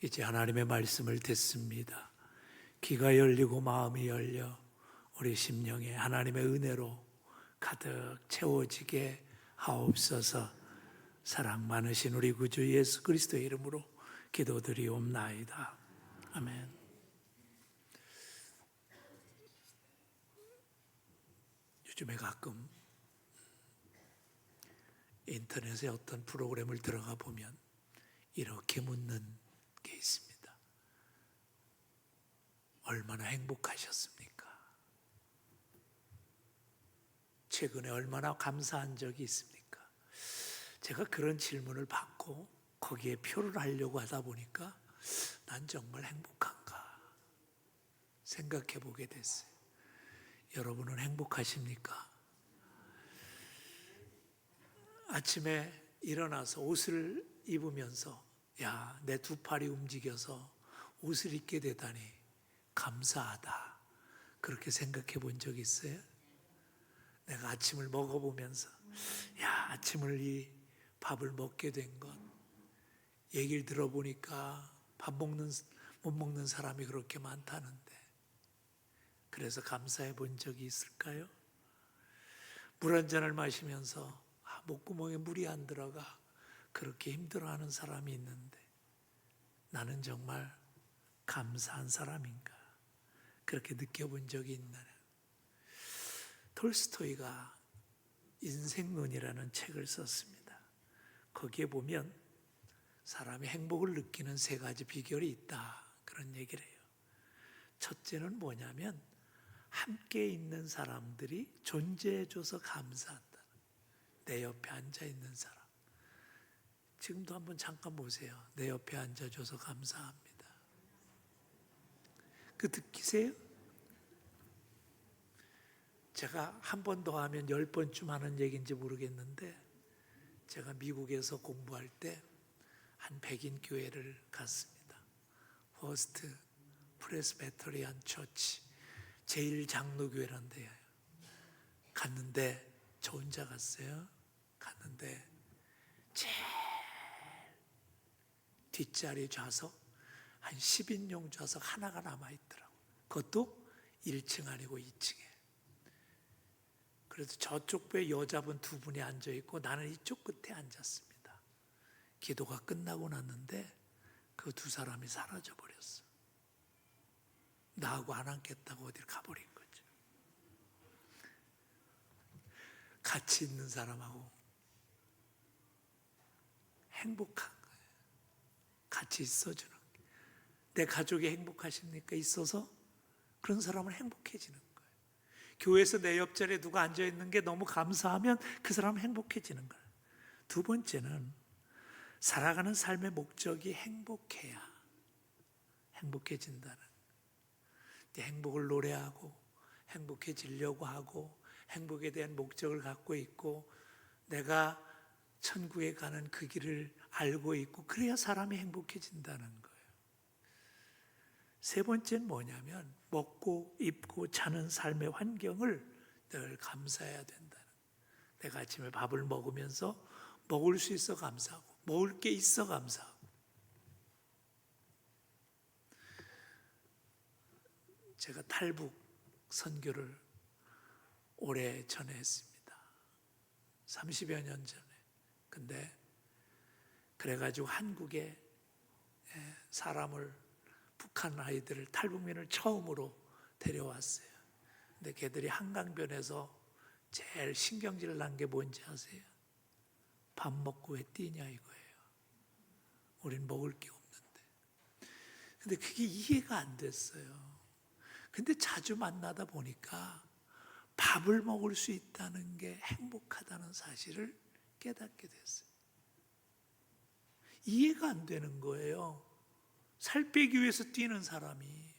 이제 하나님의 말씀을 듣습니다. 귀가 열리고 마음이 열려 우리 심령에 하나님의 은혜로 가득 채워지게 하옵소서. 사랑 많으신 우리 구주 예수 그리스도의 이름으로 기도드리옵나이다. 아멘. 요즘에 가끔 인터넷에 어떤 프로그램을 들어가 보면 이렇게 묻는 게 있습니다. 얼마나 행복하셨습니까? 최근에 얼마나 감사한 적이 있습니까? 제가 그런 질문을 받고 거기에 표를 하려고 하다 보니까 난 정말 행복한가 생각해 보게 됐어요. 여러분은 행복하십니까? 아침에 일어나서 옷을 입으면서 야, 내 두 팔이 움직여서 옷을 입게 되다니 감사하다. 그렇게 생각해 본 적 있어요? 내가 아침을 먹어보면서 야, 아침을 이 밥을 먹게 된 것, 얘기를 들어보니까 못 먹는 사람이 그렇게 많다는데 그래서 감사해 본 적이 있을까요? 물 한 잔을 마시면서 목구멍에 물이 안 들어가 그렇게 힘들어하는 사람이 있는데 나는 정말 감사한 사람인가 그렇게 느껴본 적이 있나요? 톨스토이가 인생론이라는 책을 썼습니다. 거기에 보면 사람이 행복을 느끼는 세 가지 비결이 있다 그런 얘기를 해요. 첫째는 뭐냐면 함께 있는 사람들이 존재해줘서 감사한다. 내 옆에 앉아있는 사람. 지금도 한번 잠깐 보세요. 내 옆에 앉아줘서 감사합니다. 그 느끼세요? 제가 한 번 더 하면 10번쯤 하는 얘기인지 모르겠는데 제가 미국에서 공부할 때 한 백인 교회를 갔습니다. 퍼스트 프레스베터리안 처치 제1장로교회란 데예요. 갔는데 저 혼자 갔어요. 갔는데 제일 뒷자리 좌석 한 10인용 좌석 하나가 남아있더라고요. 그것도 1층 아니고 2층에. 그래서 저쪽 배에 여자분 두 분이 앉아있고 나는 이쪽 끝에 앉았습니다. 기도가 끝나고 났는데 그 두 사람이 사라져 버렸어. 나하고 안 앉겠다고 어딜 가버린 거죠. 같이 있는 사람하고 행복한 거예요. 같이 있어주는 거예요. 내 가족이 행복하십니까? 있어서 그런 사람은 행복해지는 거예요. 교회에서 내 옆자리에 누가 앉아있는 게 너무 감사하면 그 사람은 행복해지는 거예요. 두 번째는 살아가는 삶의 목적이 행복해야 행복해진다는 거예요. 행복을 노래하고 행복해지려고 하고 행복에 대한 목적을 갖고 있고 내가 천국에 가는 그 길을 알고 있고 그래야 사람이 행복해진다는 거예요. 세 번째는 뭐냐면 먹고 입고 자는 삶의 환경을 늘 감사해야 된다는 거예요. 내가 아침에 밥을 먹으면서 먹을 수 있어 감사하고 먹을 게 있어 감사하고 제가 탈북 선교를 오래 전에 했습니다. 30여 년 전에. 근데 그래가지고 한국에 사람을 북한 아이들을 탈북민을 처음으로 데려왔어요. 근데 걔들이 한강변에서 제일 신경질 난 게 뭔지 아세요? 밥 먹고 왜 뛰냐 이거예요. 우린 먹을 게 없는데. 근데 그게 이해가 안 됐어요. 근데 자주 만나다 보니까 밥을 먹을 수 있다는 게 행복하다는 사실을 깨닫게 됐어요. 이해가 안 되는 거예요. 살 빼기 위해서 뛰는 사람이.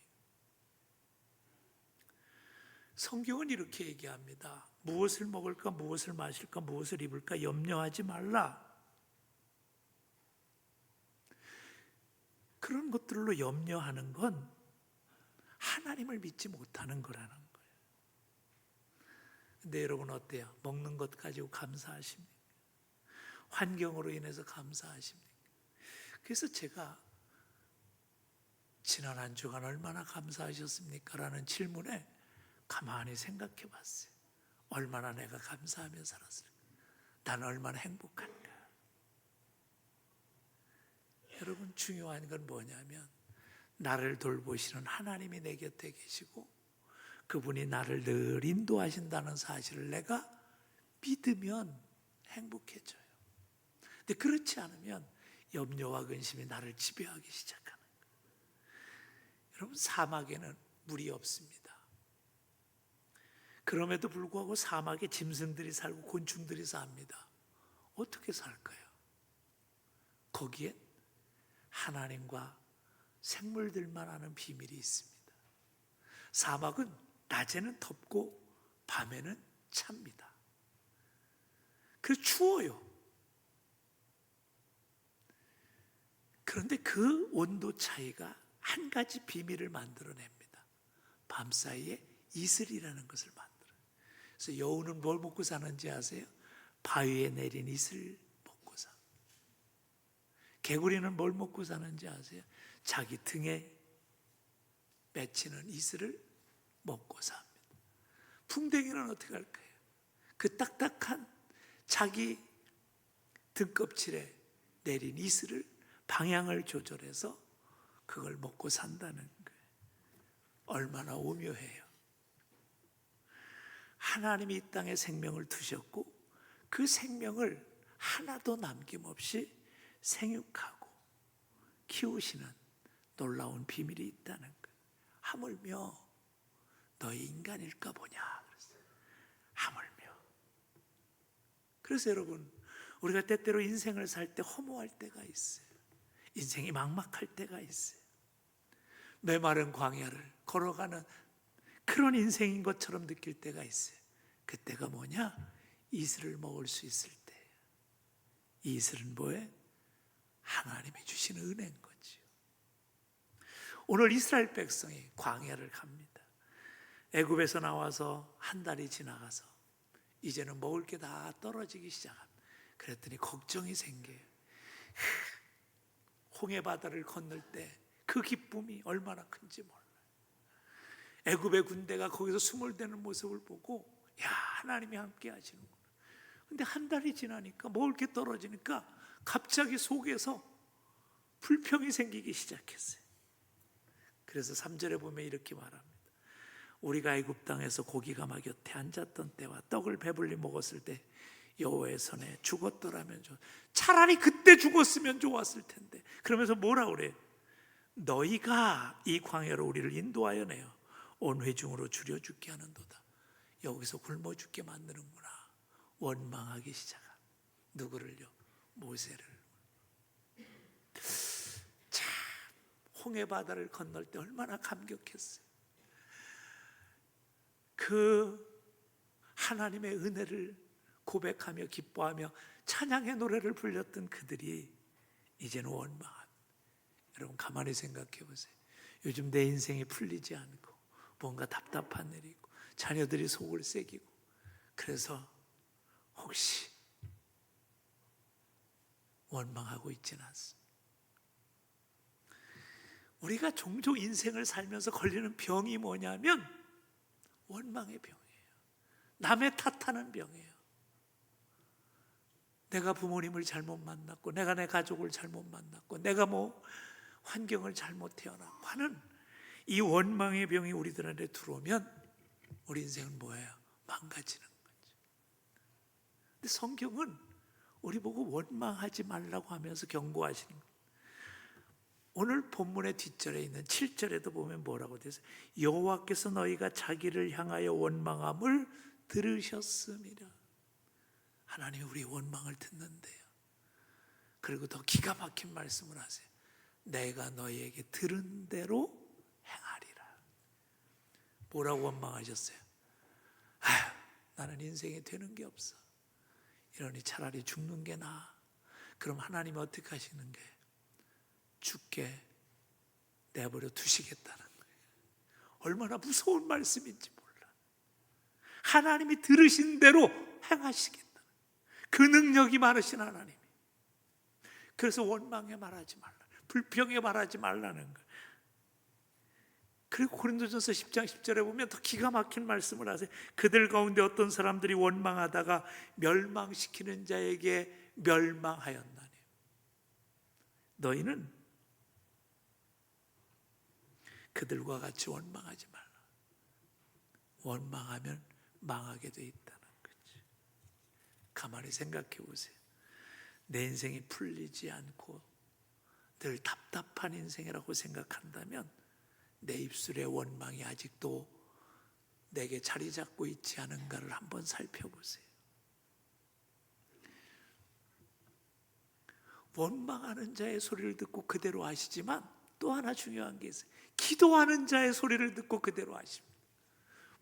성경은 이렇게 얘기합니다. 무엇을 먹을까, 무엇을 마실까, 무엇을 입을까 염려하지 말라. 그런 것들로 염려하는 건 하나님을 믿지 못하는 거라는 거예요. 근데 여러분 어때요? 먹는 것 가지고 감사하십니까? 환경으로 인해서 감사하십니까? 그래서 제가 지난 한 주간 얼마나 감사하셨습니까? 라는 질문에 가만히 생각해 봤어요. 얼마나 내가 감사하며 살았을까? 나는 얼마나 행복한가? 여러분, 중요한 건 뭐냐면 나를 돌보시는 하나님이 내 곁에 계시고 그분이 나를 늘 인도하신다는 사실을 내가 믿으면 행복해져요. 근데 그렇지 않으면 염려와 근심이 나를 지배하기 시작하는 거예요. 여러분, 사막에는 물이 없습니다. 그럼에도 불구하고 사막에 짐승들이 살고 곤충들이 삽니다. 어떻게 살까요? 거기에 하나님과 생물들만 아는 비밀이 있습니다. 사막은 낮에는 덥고 밤에는 찹니다. 그래서 추워요. 그런데 그 온도 차이가 한 가지 비밀을 만들어냅니다. 밤사이에 이슬이라는 것을 만들어요. 그래서 여우는 뭘 먹고 사는지 아세요? 바위에 내린 이슬 먹고 사. 개구리는 뭘 먹고 사는지 아세요? 자기 등에 맺히는 이슬을 먹고 삽니다. 풍뎅이는 어떻게 할까요? 그 딱딱한 자기 등껍질에 내린 이슬을 방향을 조절해서 그걸 먹고 산다는 거예요. 얼마나 오묘해요. 하나님이 이 땅에 생명을 두셨고 그 생명을 하나도 남김없이 생육하고 키우시는 놀라운 비밀이 있다는 거예요. 하물며 너희 인간일까 보냐. 하물며. 그래서 여러분, 우리가 때때로 인생을 살 때 허무할 때가 있어요. 인생이 막막할 때가 있어요. 메마른 광야를 걸어가는 그런 인생인 것처럼 느낄 때가 있어요. 그때가 뭐냐? 이슬을 먹을 수 있을 때예요. 이 이슬은 뭐예요? 하나님이 주신 은혜인 거지요. 오늘 이스라엘 백성이 광야를 갑니다. 애굽에서 나와서 한 달이 지나가서 이제는 먹을 게 다 떨어지기 시작합니다. 그랬더니 걱정이 생겨요. 홍해 바다를 건널 때 그 기쁨이 얼마나 큰지 몰라요. 애굽의 군대가 거기서 수몰대는 모습을 보고 야, 하나님이 함께 하시는구나. 근데 한 달이 지나니까 먹을 게 떨어지니까 갑자기 속에서 불평이 생기기 시작했어요. 그래서 3절에 보면 이렇게 말합니다. 우리가 애굽 땅에서 고기가 막 곁에 앉았던 때와 떡을 배불리 먹었을 때 여호와의 손에 죽었더라면 차라리 그때 죽었으면 좋았을 텐데. 그러면서 뭐라 그래요? 너희가 이 광야로 우리를 인도하여 내어 온 회중으로 줄여 죽게 하는도다. 여기서 굶어 죽게 만드는구나. 원망하기 시작합니다. 누구를요? 모세를. 참, 홍해 바다를 건널 때 얼마나 감격했어요. 그 하나님의 은혜를 고백하며 기뻐하며 찬양의 노래를 불렸던 그들이 이제는 원망합니다. 여러분, 가만히 생각해 보세요. 요즘 내 인생이 풀리지 않고 뭔가 답답한 일이 있고 자녀들이 속을 새기고, 그래서 혹시 원망하고 있지는 않습니다. 우리가 종종 인생을 살면서 걸리는 병이 뭐냐면 원망의 병이에요. 남의 탓하는 병이에요. 내가 부모님을 잘못 만났고, 내가 내 가족을 잘못 만났고, 내가 환경을 잘못 태어났고 하는 이 원망의 병이 우리들한테 들어오면 우리 인생은 뭐예요? 망가지는 거죠. 근데 성경은 우리 보고 원망하지 말라고 하면서 경고하시는 거예요. 오늘 본문의 뒷절에 있는 7절에도 보면 뭐라고 되어 있어요? 여호와께서 너희가 자기를 향하여 원망함을 들으셨음이라. 하나님이 우리의 원망을 듣는데요. 그리고 더 기가 막힌 말씀을 하세요. 내가 너희에게 들은 대로 행하리라. 뭐라고 원망하셨어요? 나는 인생에 되는 게 없어. 이러니 차라리 죽는 게 나아. 그럼 하나님이 어떻게 하시는 거예요? 죽게 내버려 두시겠다는 거예요. 얼마나 무서운 말씀인지 몰라. 하나님이 들으신 대로 행하시겠다. 그 능력이 많으신 하나님이. 그래서 원망에 말하지 말라, 불평에 말하지 말라는 거예요. 그리고 고린도전서 10장 10절에 보면 더 기가 막힌 말씀을 하세요. 그들 가운데 어떤 사람들이 원망하다가 멸망시키는 자에게 멸망하였나니 너희는 그들과 같이 원망하지 말라. 원망하면 망하게 돼 있다는 거지. 가만히 생각해 보세요. 내 인생이 풀리지 않고 늘 답답한 인생이라고 생각한다면 내 입술의 원망이 아직도 내게 자리 잡고 있지 않은가를 한번 살펴보세요. 원망하는 자의 소리를 듣고 그대로 하시지만 또 하나 중요한 게 있어요. 기도하는 자의 소리를 듣고 그대로 하십니다.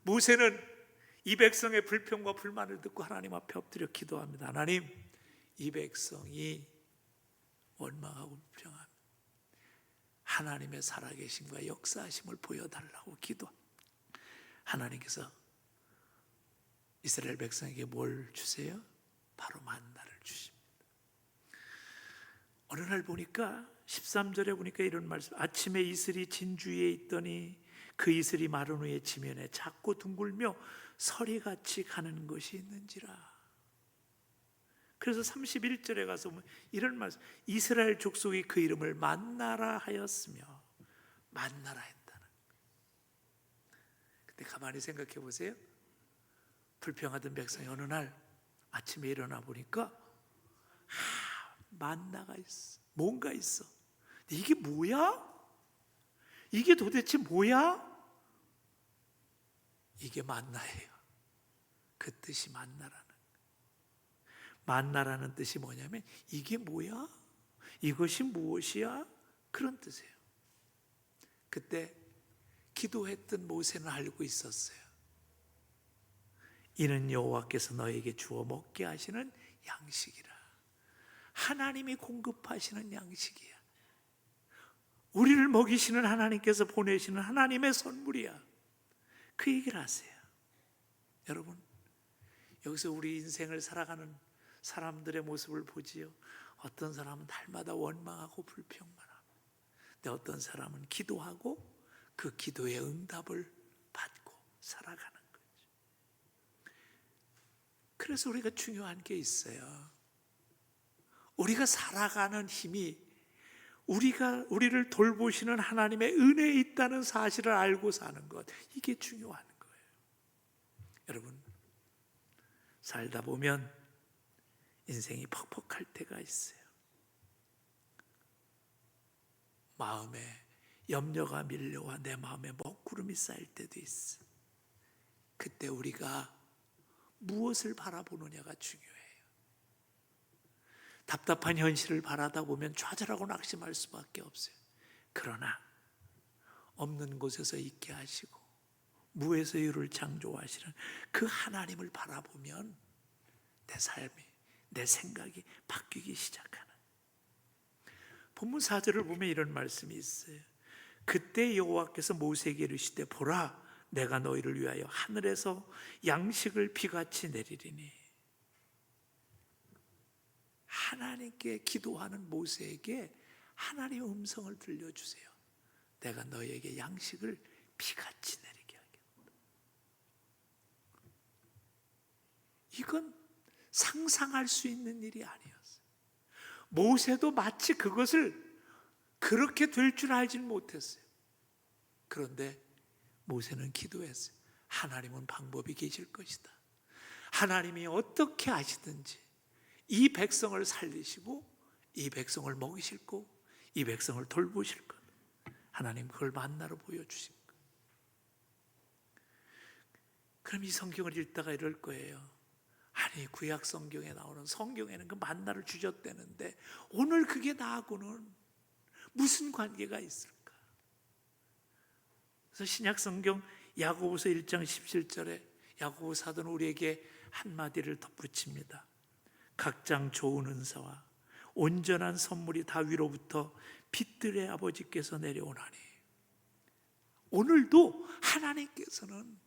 모세는 이 백성의 불평과 불만을 듣고 하나님 앞에 엎드려 기도합니다. 하나님, 이 백성이 원망하고 불평합니다. 하나님의 살아계심과 역사하심을 보여달라고 기도합니다. 하나님께서 이스라엘 백성에게 뭘 주세요? 바로 만나를 주십니다. 어느 날 보니까 13절에 보니까 이런 말씀, 아침에 이슬이 진주위에 있더니 그 이슬이 마른 후에 지면에 작고 둥글며 서리같이 가는 것이 있는지라. 그래서 31절에 가서 보면 이런 말씀, 이스라엘 족속이 그 이름을 만나라 하였으며, 만나라 했다는. 근데 가만히 생각해 보세요. 불평하던 백성이 어느 날 아침에 일어나 보니까 만나가 있어. 뭔가 있어. 근데 이게 뭐야? 이게 도대체 뭐야? 이게 만나예요. 그 뜻이 만나라는. 만나라는 뜻이 뭐냐면 이게 뭐야? 이것이 무엇이야? 그런 뜻이에요. 그때 기도했던 모세는 알고 있었어요. 이는 여호와께서 너에게 주어 먹게 하시는 양식이라. 하나님이 공급하시는 양식이야. 우리를 먹이시는 하나님께서 보내시는 하나님의 선물이야. 그 얘기를 하세요. 여러분, 여기서 우리 인생을 살아가는 사람들의 모습을 보지요. 어떤 사람은 날마다 원망하고 불평만 하고, 근데 어떤 사람은 기도하고 그 기도의 응답을 받고 살아가는 거죠. 그래서 우리가 중요한 게 있어요. 우리가 살아가는 힘이 우리를 돌보시는 하나님의 은혜에 있다는 사실을 알고 사는 것, 이게 중요한 거예요. 여러분, 살다 보면 인생이 퍽퍽할 때가 있어요. 마음에 염려가 밀려와 내 마음에 먹구름이 쌓일 때도 있어. 그때 우리가 무엇을 바라보느냐가 중요해요. 답답한 현실을 바라다 보면 좌절하고 낙심할 수밖에 없어요. 그러나 없는 곳에서 있게 하시고 무에서 유를 창조하시는 그 하나님을 바라보면 내 삶이, 내 생각이 바뀌기 시작하는. 본문 4절을 보면 이런 말씀이 있어요. 그때 여호와께서 모세에게 이르시되 보라, 내가 너희를 위하여 하늘에서 양식을 비같이 내리리니. 하나님께 기도하는 모세에게 하나님의 음성을 들려주세요. 내가 너희에게 양식을 비같이 내리게 하겠다. 이건 상상할 수 있는 일이 아니었어요. 모세도 마치 그것을 그렇게 될 줄 알지는 못했어요. 그런데 모세는 기도했어요. 하나님은 방법이 계실 것이다. 하나님이 어떻게 하시든지 이 백성을 살리시고 이 백성을 먹이실 거, 이 백성을 돌보실 것, 하나님 그걸 만나로 보여주신 것. 그럼 이 성경을 읽다가 이럴 거예요. 아니, 구약 성경에 나오는, 성경에는 그 만나를 주셨다는데 오늘 그게 나하고는 무슨 관계가 있을까? 그래서 신약 성경 야고보서 1장 17절에 야고보 사도는 우리에게 한마디를 덧붙입니다. 각장 좋은 은사와 온전한 선물이 다 위로부터 빛들의 아버지께서 내려오나니. 오늘도 하나님께서는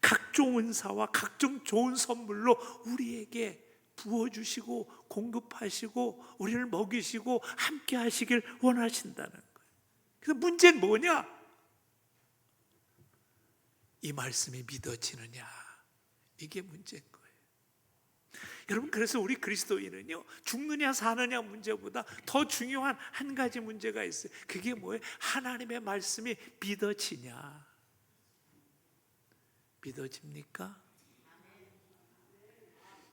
각종 은사와 각종 좋은 선물로 우리에게 부어주시고 공급하시고 우리를 먹이시고 함께 하시길 원하신다는 거예요. 그래서 문제는 뭐냐? 이 말씀이 믿어지느냐, 이게 문제인 거예요. 여러분, 그래서 우리 그리스도인은요, 죽느냐 사느냐 문제보다 더 중요한 한 가지 문제가 있어요. 그게 뭐예요? 하나님의 말씀이 믿어지냐. 믿어집니까?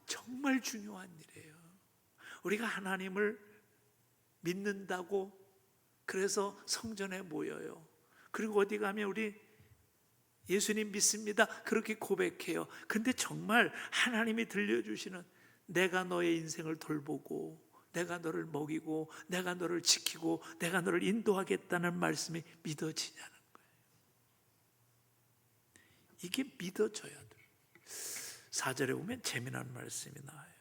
정말 중요한 일이에요. 우리가 하나님을 믿는다고 그래서 성전에 모여요. 그리고 어디 가면 우리 예수님 믿습니다, 그렇게 고백해요. 근데 정말 하나님이 들려주시는, 내가 너의 인생을 돌보고 내가 너를 먹이고 내가 너를 지키고 내가 너를 인도하겠다는 말씀이 믿어지냐는 거예요. 이게 믿어져야 돼요. 4절에 보면 재미난 말씀이 나와요.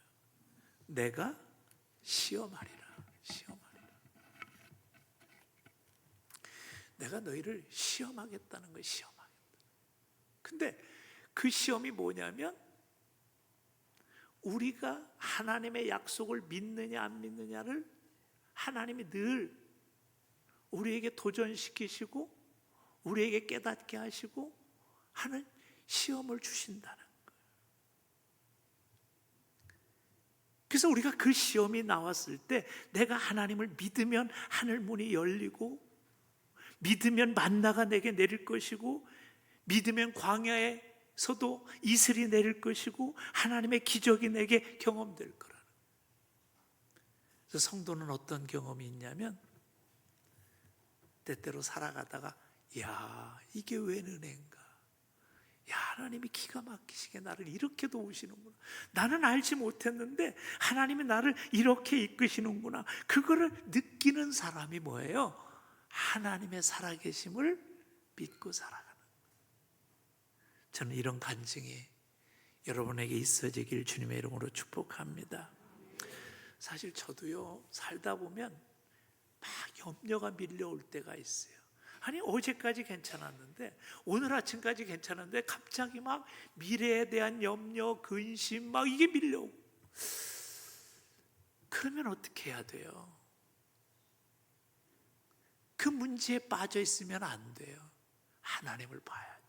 내가 시험하리라. 내가 너희를 시험하겠다는 거예요. 시험하겠다. 근데 그 시험이 뭐냐면, 우리가 하나님의 약속을 믿느냐 안 믿느냐를 하나님이 늘 우리에게 도전시키시고 우리에게 깨닫게 하시고 하는 시험을 주신다는 거예요. 그래서 우리가 그 시험이 나왔을 때 내가 하나님을 믿으면 하늘 문이 열리고, 믿으면 만나가 내게 내릴 것이고, 믿으면 광야에서도 이슬이 내릴 것이고 하나님의 기적이 내게 경험될 거라는 거예요. 그래서 성도는 어떤 경험이 있냐면, 때때로 살아가다가 야, 이게 웬 은혜인가, 야, 하나님이 기가 막히시게 나를 이렇게 도우시는구나, 나는 알지 못했는데 하나님이 나를 이렇게 이끄시는구나, 그거를 느끼는 사람이 뭐예요? 하나님의 살아계심을 믿고 살아가는 거예요. 저는 이런 간증이 여러분에게 있어지길 주님의 이름으로 축복합니다. 사실 저도요, 살다 보면 막 염려가 밀려올 때가 있어요. 아니, 어제까지 괜찮았는데, 오늘 아침까지 괜찮았는데 갑자기 막 미래에 대한 염려, 근심 막 이게 밀려오고, 그러면 어떻게 해야 돼요? 그 문제에 빠져 있으면 안 돼요. 하나님을 봐야지.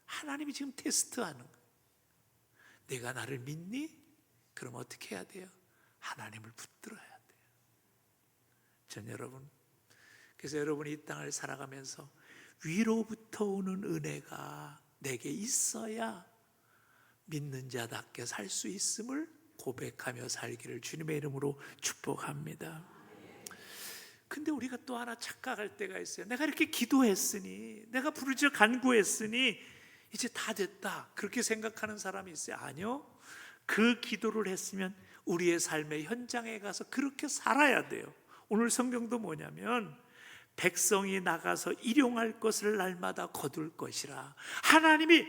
하나님이 지금 테스트하는 거예요. 내가 나를 믿니? 그럼 어떻게 해야 돼요? 하나님을 붙들어야 돼요. 전 여러분, 그래서 여러분이 이 땅을 살아가면서 위로부터 오는 은혜가 내게 있어야 믿는 자답게 살 수 있음을 고백하며 살기를 주님의 이름으로 축복합니다. 근데 우리가 또 하나 착각할 때가 있어요. 내가 이렇게 기도했으니, 내가 부르짖어 간구했으니 이제 다 됐다, 그렇게 생각하는 사람이 있어요. 아니요, 그 기도를 했으면 우리의 삶의 현장에 가서 그렇게 살아야 돼요. 오늘 성경도 뭐냐면, 백성이 나가서 일용할 것을 날마다 거둘 것이라. 하나님이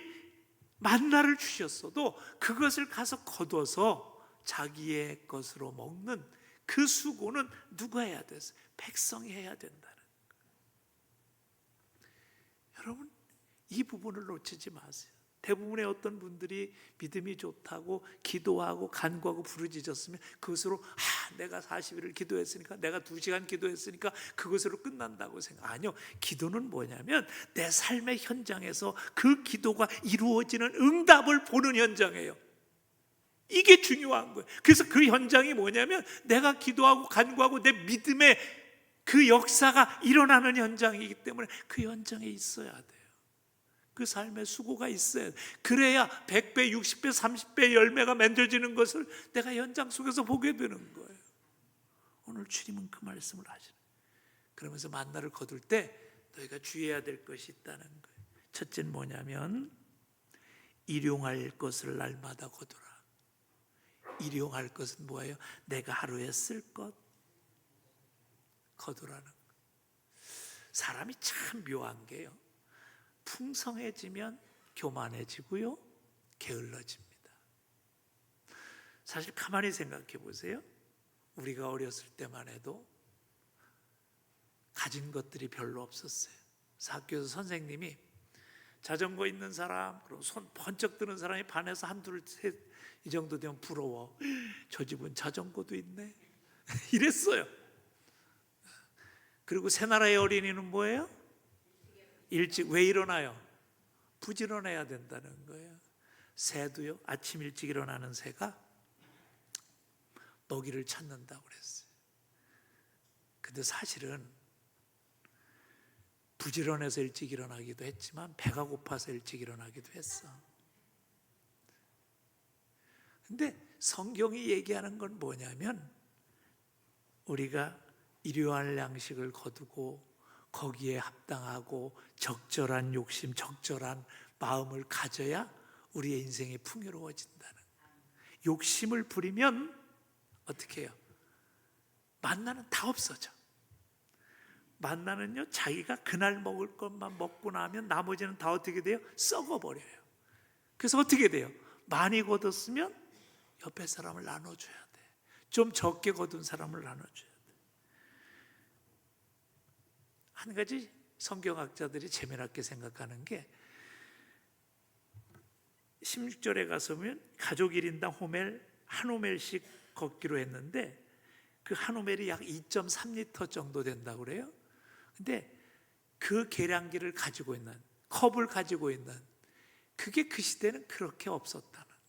만나를 주셨어도 그것을 가서 거둬서 자기의 것으로 먹는 그 수고는 누가 해야 됐어요? 백성이 해야 된다는 거예요. 여러분, 이 부분을 놓치지 마세요. 대부분의 어떤 분들이 믿음이 좋다고 기도하고 간구하고 부르짖었으면 그것으로 내가 40일을 기도했으니까, 내가 2시간 기도했으니까 그것으로 끝난다고 생각. 아니요, 기도는 뭐냐면 내 삶의 현장에서 그 기도가 이루어지는 응답을 보는 현장이에요. 이게 중요한 거예요. 그래서 그 현장이 뭐냐면 내가 기도하고 간구하고 내 믿음의 그 역사가 일어나는 현장이기 때문에 그 현장에 있어야 돼요. 그 삶의 수고가 있어야 돼. 그래야 100배, 60배, 30배 열매가 맺어지는 것을 내가 현장 속에서 보게 되는 거예요. 오늘 주님은 그 말씀을 하시는 거예요. 그러면서 만나를 거둘 때 너희가 주의해야 될 것이 있다는 거예요. 첫째는 뭐냐면 일용할 것을 날마다 거두라. 일용할 것은 뭐예요? 내가 하루에 쓸 것 거두라는 거예요. 사람이 참 묘한 게요, 풍성해지면 교만해지고요, 게을러집니다. 사실 가만히 생각해 보세요. 우리가 어렸을 때만 해도 가진 것들이 별로 없었어요. 그래서 학교에서 선생님이 자전거 있는 사람, 그리고 손 번쩍 드는 사람이 반에서 한둘 셋 이 정도 되면 부러워. 저 집은 자전거도 있네. 이랬어요. 그리고 새나라의 어린이는 뭐예요? 일찍 왜 일어나요? 부지런해야 된다는 거예요. 새도요, 아침 일찍 일어나는 새가 먹이를 찾는다고 그랬어요. 근데 사실은 부지런해서 일찍 일어나기도 했지만 배가 고파서 일찍 일어나기도 했어. 근데 성경이 얘기하는 건 뭐냐면 우리가 일용할 양식을 거두고 거기에 합당하고 적절한 욕심, 적절한 마음을 가져야 우리의 인생이 풍요로워진다는 거예요. 욕심을 부리면 어떻게 해요? 만나는 다 없어져. 만나는요, 자기가 그날 먹을 것만 먹고 나면 나머지는 다 어떻게 돼요? 썩어버려요. 그래서 어떻게 돼요? 많이 거뒀으면 옆에 사람을 나눠줘야 돼. 좀 적게 거둔 사람을 나눠줘야 돼. 한 가지 성경학자들이 재미있게 생각하는 게 16절에 가서면 가족 1인당 호멜 한 호멜씩 걷기로 했는데 그 한 호멜이 약 2.3리터 정도 된다고 그래요. 근데 그 계량기를 가지고 있는, 컵을 가지고 있는, 그게 그 시대는 그렇게 없었다는 거예요.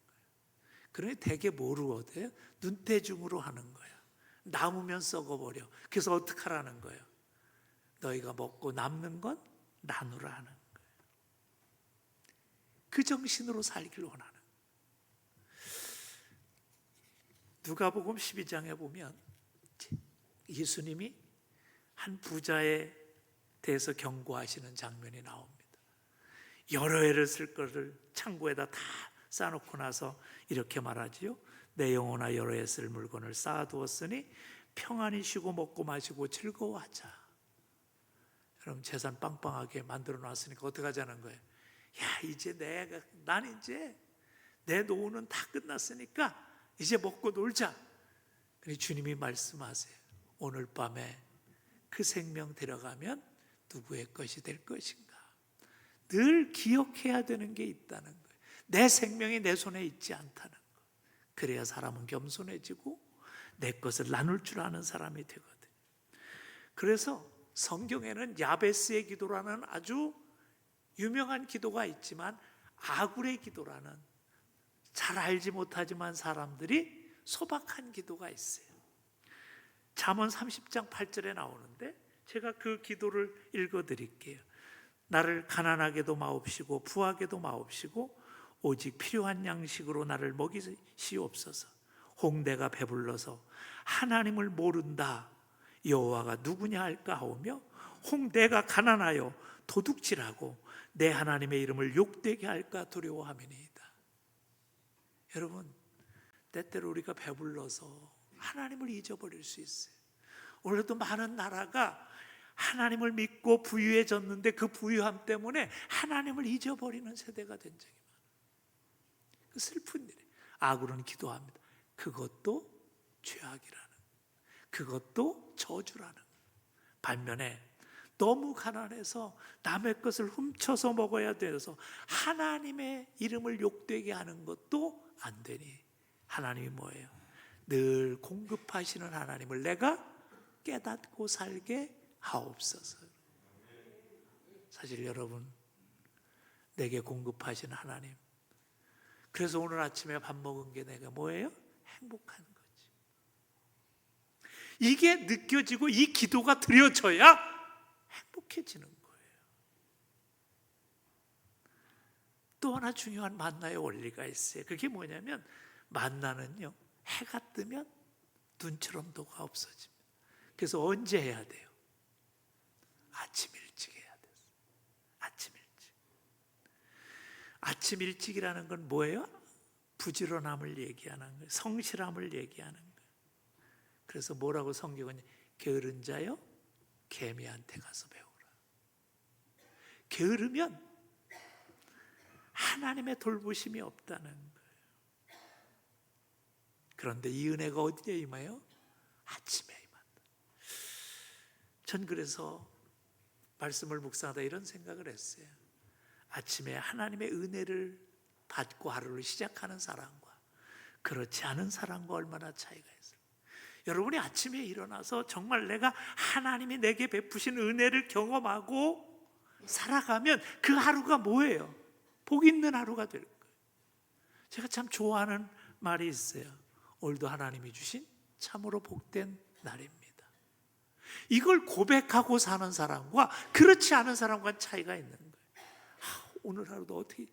그러니 대개 뭐로 얻어요? 눈대중으로 하는 거예요. 남으면 썩어버려. 그래서 어떻게 하라는 거예요? 너희가 먹고 남는 건 나누라 하는 거예요. 그 정신으로 살기를 원하는 거예요. 누가복음 12장에 보면 예수님이 한 부자에 대해서 경고하시는 장면이 나옵니다. 여러 해를 쓸 것을 창고에다 다 쌓아놓고 나서 이렇게 말하지요. 내 영혼아 여러 해 쓸 물건을 쌓아두었으니 평안히 쉬고 먹고 마시고 즐거워하자. 그럼 재산 빵빵하게 만들어 놨으니까 어떻게 하자는 거예요? 야, 이제 난 이제 내 노후는 다 끝났으니까 이제 먹고 놀자. 그러니 주님이 말씀하세요. 오늘 밤에 그 생명 데려가면 누구의 것이 될 것인가? 늘 기억해야 되는 게 있다는 거예요. 내 생명이 내 손에 있지 않다는 거. 그래야 사람은 겸손해지고 내 것을 나눌 줄 아는 사람이 되거든. 그래서 성경에는 야베스의 기도라는 아주 유명한 기도가 있지만 아굴의 기도라는 잘 알지 못하지만 사람들이 소박한 기도가 있어요. 잠언 30장 8절에 나오는데 제가 그 기도를 읽어드릴게요. 나를 가난하게도 마옵시고 부하게도 마옵시고 오직 필요한 양식으로 나를 먹이시옵소서. 홍대가 배불러서 하나님을 모른다 여호와가 누구냐 할까 하오며 홍대가 가난하여 도둑질하고 내 하나님의 이름을 욕되게 할까 두려워함이니이다. 여러분, 때때로 우리가 배불러서 하나님을 잊어버릴 수 있어요. 오늘도 많은 나라가 하나님을 믿고 부유해졌는데 그 부유함 때문에 하나님을 잊어버리는 세대가 된 적이 많아요. 슬픈 일이에요. 아굴은 기도합니다. 그것도 죄악이라는, 그것도 저주라는. 반면에 너무 가난해서 남의 것을 훔쳐서 먹어야 돼서 하나님의 이름을 욕되게 하는 것도 안 되니 하나님이 뭐예요? 늘 공급하시는 하나님을 내가 깨닫고 살게 하옵소서. 사실 여러분, 내게 공급하시는 하나님, 그래서 오늘 아침에 밥 먹은 게 내가 뭐예요? 행복한 거지. 이게 느껴지고 이 기도가 드려져야 행복해지는 거예요. 또 하나 중요한 만나의 원리가 있어요. 그게 뭐냐면 만나는요, 해가 뜨면 눈처럼 도가 없어집니다. 그래서 언제 해야 돼요? 아침 일찍 해야 돼요. 아침 일찍. 아침 일찍이라는 건 뭐예요? 부지런함을 얘기하는 거예요. 성실함을 얘기하는 거예요. 그래서 뭐라고 성경은 게으른 자여 개미한테 가서 배우라. 게으르면 하나님의 돌보심이 없다는 거예요. 그런데 이 은혜가 어디에 임해요? 아침에 임한다. 전 그래서 말씀을 묵상하다 이런 생각을 했어요. 아침에 하나님의 은혜를 받고 하루를 시작하는 사람과 그렇지 않은 사람과 얼마나 차이가 있어요. 여러분이 아침에 일어나서 정말 내가 하나님이 내게 베푸신 은혜를 경험하고 살아가면 그 하루가 뭐예요? 복 있는 하루가 될 거예요. 제가 참 좋아하는 말이 있어요. 오늘도 하나님이 주신 참으로 복된 날입니다. 이걸 고백하고 사는 사람과 그렇지 않은 사람과 차이가 있는 거예요. 오늘 하루도 어떻게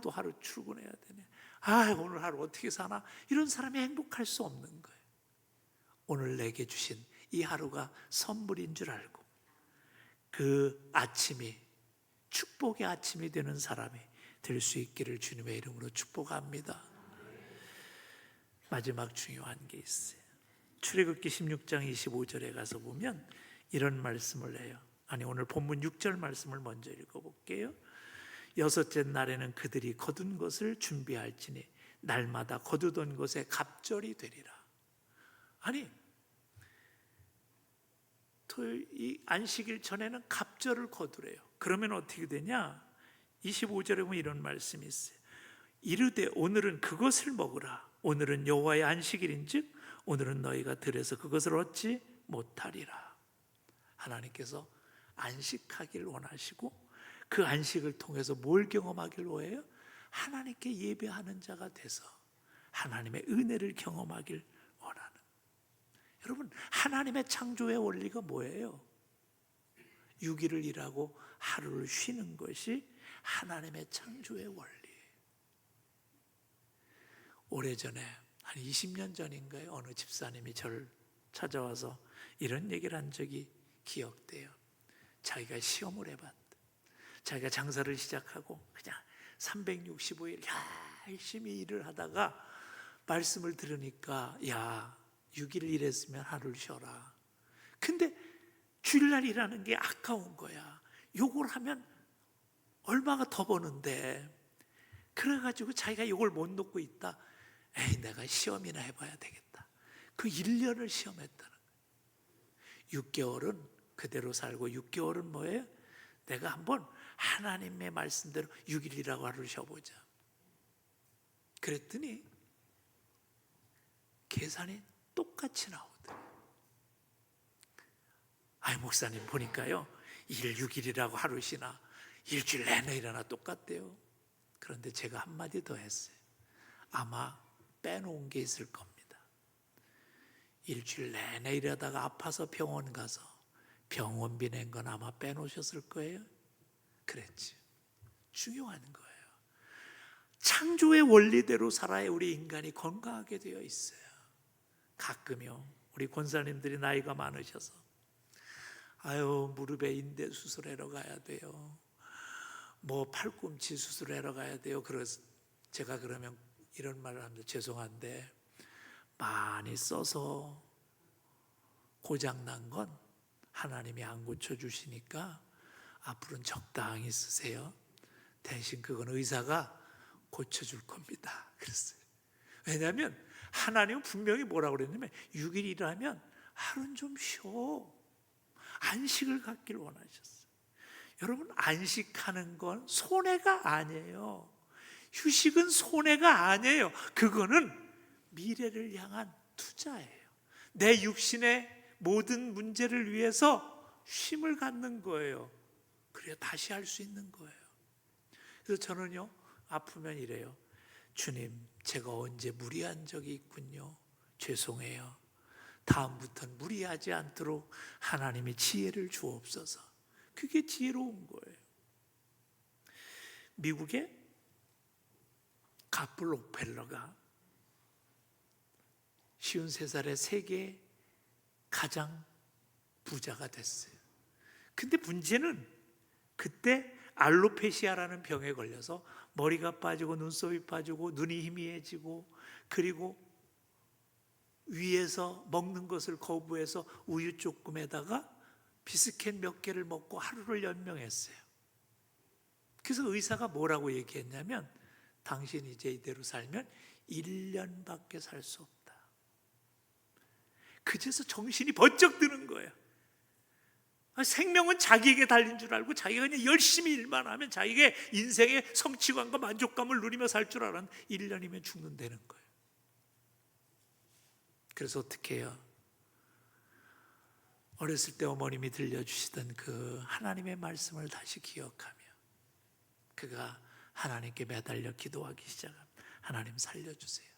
또 하루 출근해야 되네. 오늘 하루 어떻게 사나? 이런 사람이 행복할 수 없는 거예요. 오늘 내게 주신 이 하루가 선물인 줄 알고 그 아침이 축복의 아침이 되는 사람이 될 수 있기를 주님의 이름으로 축복합니다. 마지막 중요한 게 있어요. 출애굽기 16장 25절에 가서 보면 이런 말씀을 해요. 오늘 본문 6절 말씀을 먼저 읽어볼게요. 여섯째 날에는 그들이 거둔 것을 준비할지니 날마다 거두던 것에 갑절이 되리라. 이 안식일 전에는 갑절을 거두래요. 그러면 어떻게 되냐? 25절에 보면 이런 말씀이 있어요. 이르되 오늘은 그것을 먹으라. 오늘은 여호와의 안식일인즉 오늘은 너희가 들에서 그것을 얻지 못하리라. 하나님께서 안식하길 원하시고 그 안식을 통해서 뭘 경험하길 원해요? 하나님께 예배하는 자가 돼서 하나님의 은혜를 경험하길 원하는. 여러분, 하나님의 창조의 원리가 뭐예요? 6일을 일하고 하루를 쉬는 것이 하나님의 창조의 원리예요. 오래전에 한 20년 전인가요? 어느 집사님이 저를 찾아와서 이런 얘기를 한 적이 기억돼요. 자기가 시험을 해봤다. 자기가 장사를 시작하고 그냥 365일 열심히 일을 하다가 말씀을 들으니까 6일 일했으면 하루를 쉬어라. 근데 주일날 일하는 게 아까운 거야. 요걸 하면 얼마가 더 버는데. 그래가지고 자기가 요걸 못 놓고 있다. 내가 시험이나 해봐야 되겠다. 그 1년을 시험했다는 거예요. 6개월은 그대로 살고 6개월은 뭐예요? 내가 한번 하나님의 말씀대로 6일이라고 하루를 쉬어보자. 그랬더니 계산이 똑같이 나오더라고요. 목사님 보니까요 1, 6일이라고 하루 쉬나 일주일 내내 일하나 똑같대요. 그런데 제가 한마디 더 했어요. 아마 빼놓은 게 있을 겁니다. 일주일 내내 일하다가 아파서 병원 가서 병원비 낸 건 아마 빼놓으셨을 거예요. 그랬지. 중요한 거예요. 창조의 원리대로 살아야 우리 인간이 건강하게 되어 있어요. 가끔요 우리 권사님들이 나이가 많으셔서 무릎에 인대 수술하러 가야 돼요. 팔꿈치 수술하러 가야 돼요. 그래서 제가 그러면 이런 말을 합니다. 죄송한데 많이 써서 고장난 건 하나님이 안 고쳐주시니까 앞으로는 적당히 쓰세요. 대신 그건 의사가 고쳐줄 겁니다. 그랬어요. 왜냐하면 하나님은 분명히 뭐라고 그랬냐면 6일 일하면 하루는 좀 쉬어. 안식을 갖길 원하셨어요. 여러분, 안식하는 건 손해가 아니에요. 휴식은 손해가 아니에요. 그거는 미래를 향한 투자예요. 내 육신의 모든 문제를 위해서 쉼을 갖는 거예요. 그래야 다시 할 수 있는 거예요. 그래서 저는요 아프면 이래요. 주님, 제가 언제 무리한 적이 있군요. 죄송해요. 다음부터는 무리하지 않도록 하나님이 지혜를 주옵소서. 그게 지혜로운 거예요. 미국의 가플 록펠러가 53살에 세계 가장 부자가 됐어요. 근데 문제는 그때 알로페시아라는 병에 걸려서 머리가 빠지고 눈썹이 빠지고 눈이 희미해지고 그리고 위에서 먹는 것을 거부해서 우유 조금에다가 비스켓 몇 개를 먹고 하루를 연명했어요. 그래서 의사가 뭐라고 얘기했냐면 당신이 이제 이대로 살면 1년밖에 살 수 없다. 그제서 정신이 번쩍 드는 거예요. 생명은 자기에게 달린 줄 알고 자기가 그냥 열심히 일만 하면 자기의 인생의 성취감과 만족감을 누리며 살 줄 알았는데 1년이면 죽는다는 거예요. 그래서 어떻게 해요? 어렸을 때 어머님이 들려주시던 그 하나님의 말씀을 다시 기억하며 그가 하나님께 매달려 기도하기 시작합니다. 하나님 살려주세요.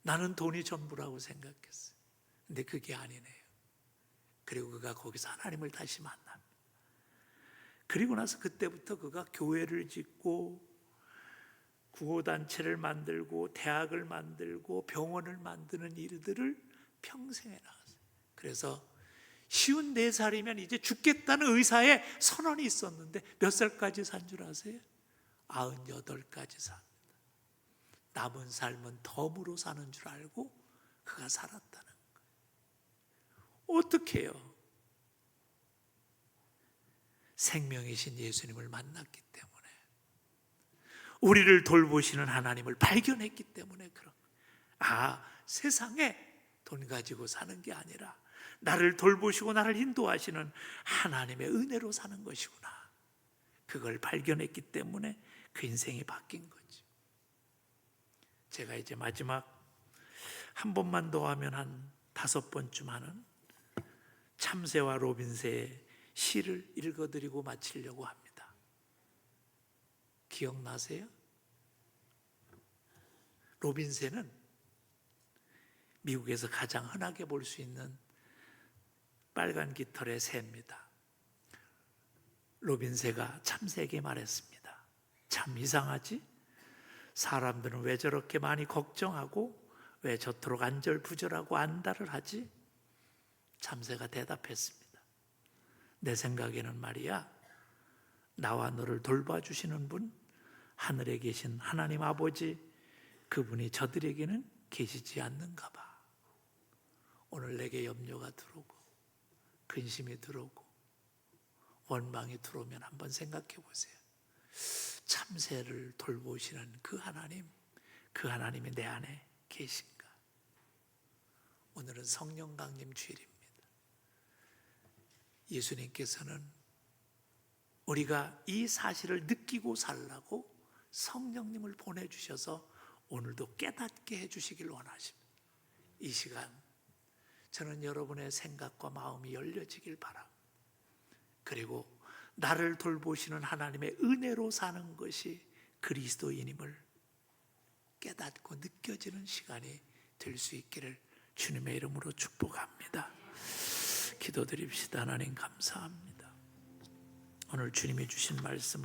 나는 돈이 전부라고 생각했어요. 근데 그게 아니네요. 그리고 그가 거기서 하나님을 다시 만납니다. 그리고 나서 그때부터 그가 교회를 짓고 구호단체를 만들고 대학을 만들고 병원을 만드는 일들을 평생에 나갔어요. 그래서 54살이면 이제 죽겠다는 의사의 선언이 있었는데 몇 살까지 산 줄 아세요? 98까지 삽니다. 남은 삶은 덤으로 사는 줄 알고 그가 살았다는 거예요. 어떻게 해요? 생명이신 예수님을 만났기 때문에, 우리를 돌보시는 하나님을 발견했기 때문에 그런 거예요. 세상에 돈 가지고 사는 게 아니라 나를 돌보시고 나를 인도하시는 하나님의 은혜로 사는 것이구나. 그걸 발견했기 때문에 그 인생이 바뀐 거지. 제가 이제 마지막 한 번만 더 하면 한 5번쯤 하는 참새와 로빈새의 시를 읽어드리고 마치려고 합니다. 기억나세요? 로빈새는 미국에서 가장 흔하게 볼 수 있는 빨간 깃털의 새입니다. 로빈새가 참새에게 말했습니다. 참 이상하지? 사람들은 왜 저렇게 많이 걱정하고 왜 저토록 안절부절하고 안달을 하지? 참새가 대답했습니다. 내 생각에는 말이야, 나와 너를 돌봐주시는 분, 하늘에 계신 하나님 아버지, 그분이 저들에게는 계시지 않는가 봐. 오늘 내게 염려가 들어오고 근심이 들어오고 원망이 들어오면 한번 생각해 보세요. 참새를 돌보시는 그 하나님, 그 하나님이 내 안에 계신가? 오늘은 성령 강림 주일입니다. 예수님께서는 우리가 이 사실을 느끼고 살라고 성령님을 보내주셔서 오늘도 깨닫게 해주시길 원하십니다. 이 시간 저는 여러분의 생각과 마음이 열려지길 바랍니다. 그리고 나를 돌보시는 하나님의 은혜로 사는 것이 그리스도인임을 깨닫고 느껴지는 시간이 될 수 있기를 주님의 이름으로 축복합니다. 기도드립시다. 하나님 감사합니다. 오늘 주님이 주신 말씀을